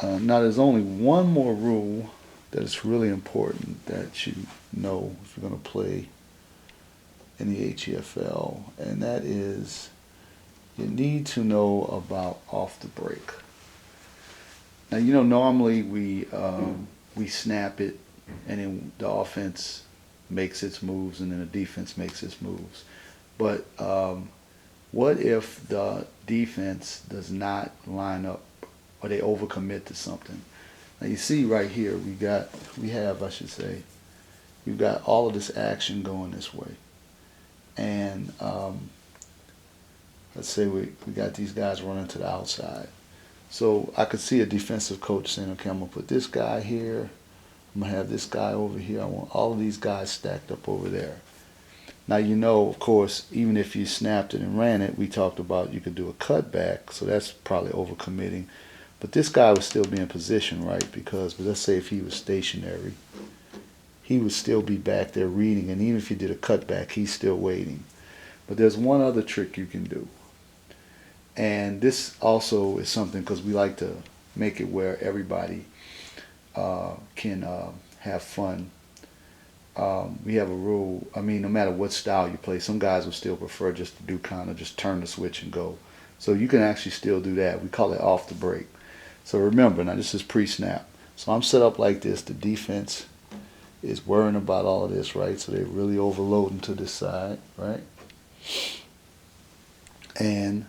Now, there's only one more rule that is really important that you know if you're going to play in the HEFL, and that is you need to know about off the break. Now, normally we snap it, and then the offense makes its moves, and then the defense makes its moves. But what if the defense does not line up, or they overcommit to something? Now you see right here, I should say, you've got all of this action going this way, and let's say we got these guys running to the outside. So I could see a defensive coach saying, okay, I'm going to put this guy here. I'm going to have this guy over here. I want all of these guys stacked up over there. Now, of course, even if you snapped it and ran it, we talked about you could do a cutback, so that's probably overcommitting. But this guy would still be in position, right? Because let's say if he was stationary, he would still be back there reading, and even if you did a cutback, he's still waiting. But there's one other trick you can do. And this also is something, because we like to make it where everybody can have fun. We have a rule. I mean, no matter what style you play, some guys will still prefer just to do kind of just turn the switch and go. So you can actually still do that. We call it off the break. So remember, now this is pre-snap. So I'm set up like this. The defense is worrying about all of this, right? So they're really overloading to this side, right? And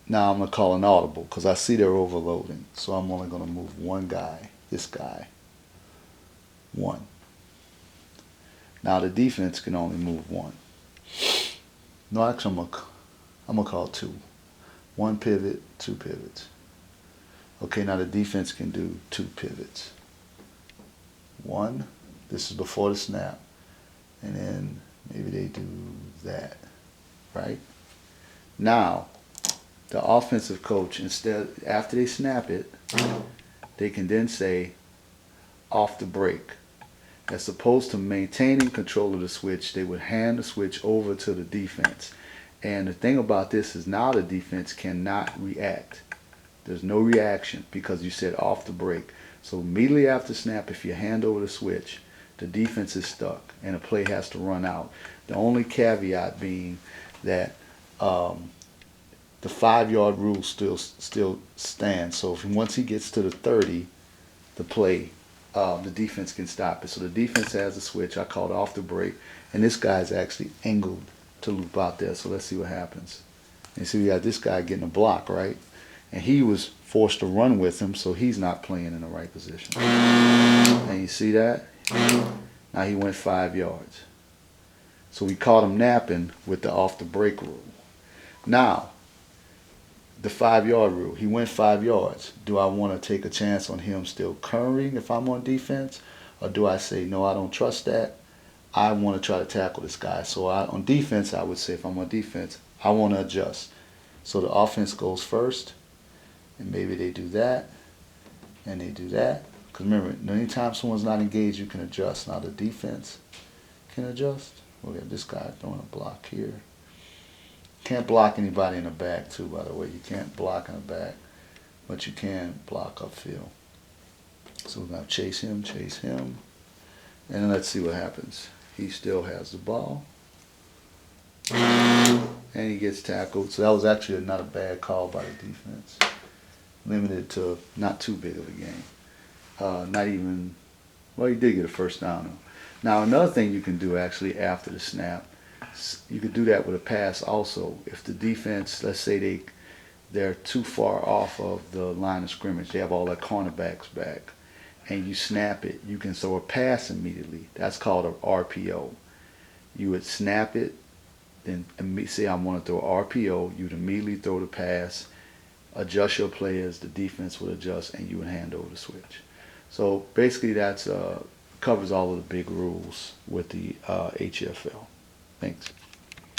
now I'm going to call an audible because I see they're overloading. So I'm only going to move one guy, this guy, one. Now the defense can only move one. No, actually I'm going to call two. One pivot, two pivots. Okay, now the defense can do two pivots. One, this is before the snap, and then maybe they do that, right? Now, the offensive coach, after they snap it, they can then say, off the break. As opposed to maintaining control of the switch, they would hand the switch over to the defense. And the thing about this is now the defense cannot react. There's no reaction because you said off the break. So immediately after snap, if you hand over the switch, the defense is stuck and the play has to run out. The only caveat being that the 5-yard rule still stands. So once he gets to the 30, the play, the defense can stop it. So the defense has the switch. I call it off the break, and this guy's actually angled to loop out there. So let's see what happens. And see, we got this guy getting a block, right? And he was forced to run with him, so he's not playing in the right position. And you see that? Now he went 5 yards. So we caught him napping with the off the break rule. Now, the 5-yard rule. He went 5 yards. Do I want to take a chance on him still currying if I'm on defense? Or do I say, no, I don't trust that. I want to try to tackle this guy. So on defense, I would say if I'm on defense, I want to adjust. So the offense goes first. And maybe they do that. And they do that. Because remember, anytime someone's not engaged, you can adjust. Now the defense can adjust. We have this guy throwing a block here. Can't block anybody in the back too, by the way. You can't block in the back, but you can block upfield. So we're going to chase him, and let's see what happens. He still has the ball, and he gets tackled. So that was actually not a bad call by the defense. Limited to not too big of a game. Not even, well, he did get a first down though. Now another thing you can do actually after the snap, you could do that with a pass also. If the defense, let's say they're too far off of the line of scrimmage, they have all their cornerbacks back, and you snap it, you can throw a pass immediately. That's called an RPO. You would snap it, then say I want to throw an RPO, you'd immediately throw the pass, adjust your players, the defense would adjust, and you would hand over the switch. So basically that's covers all of the big rules with the HFL. Thanks.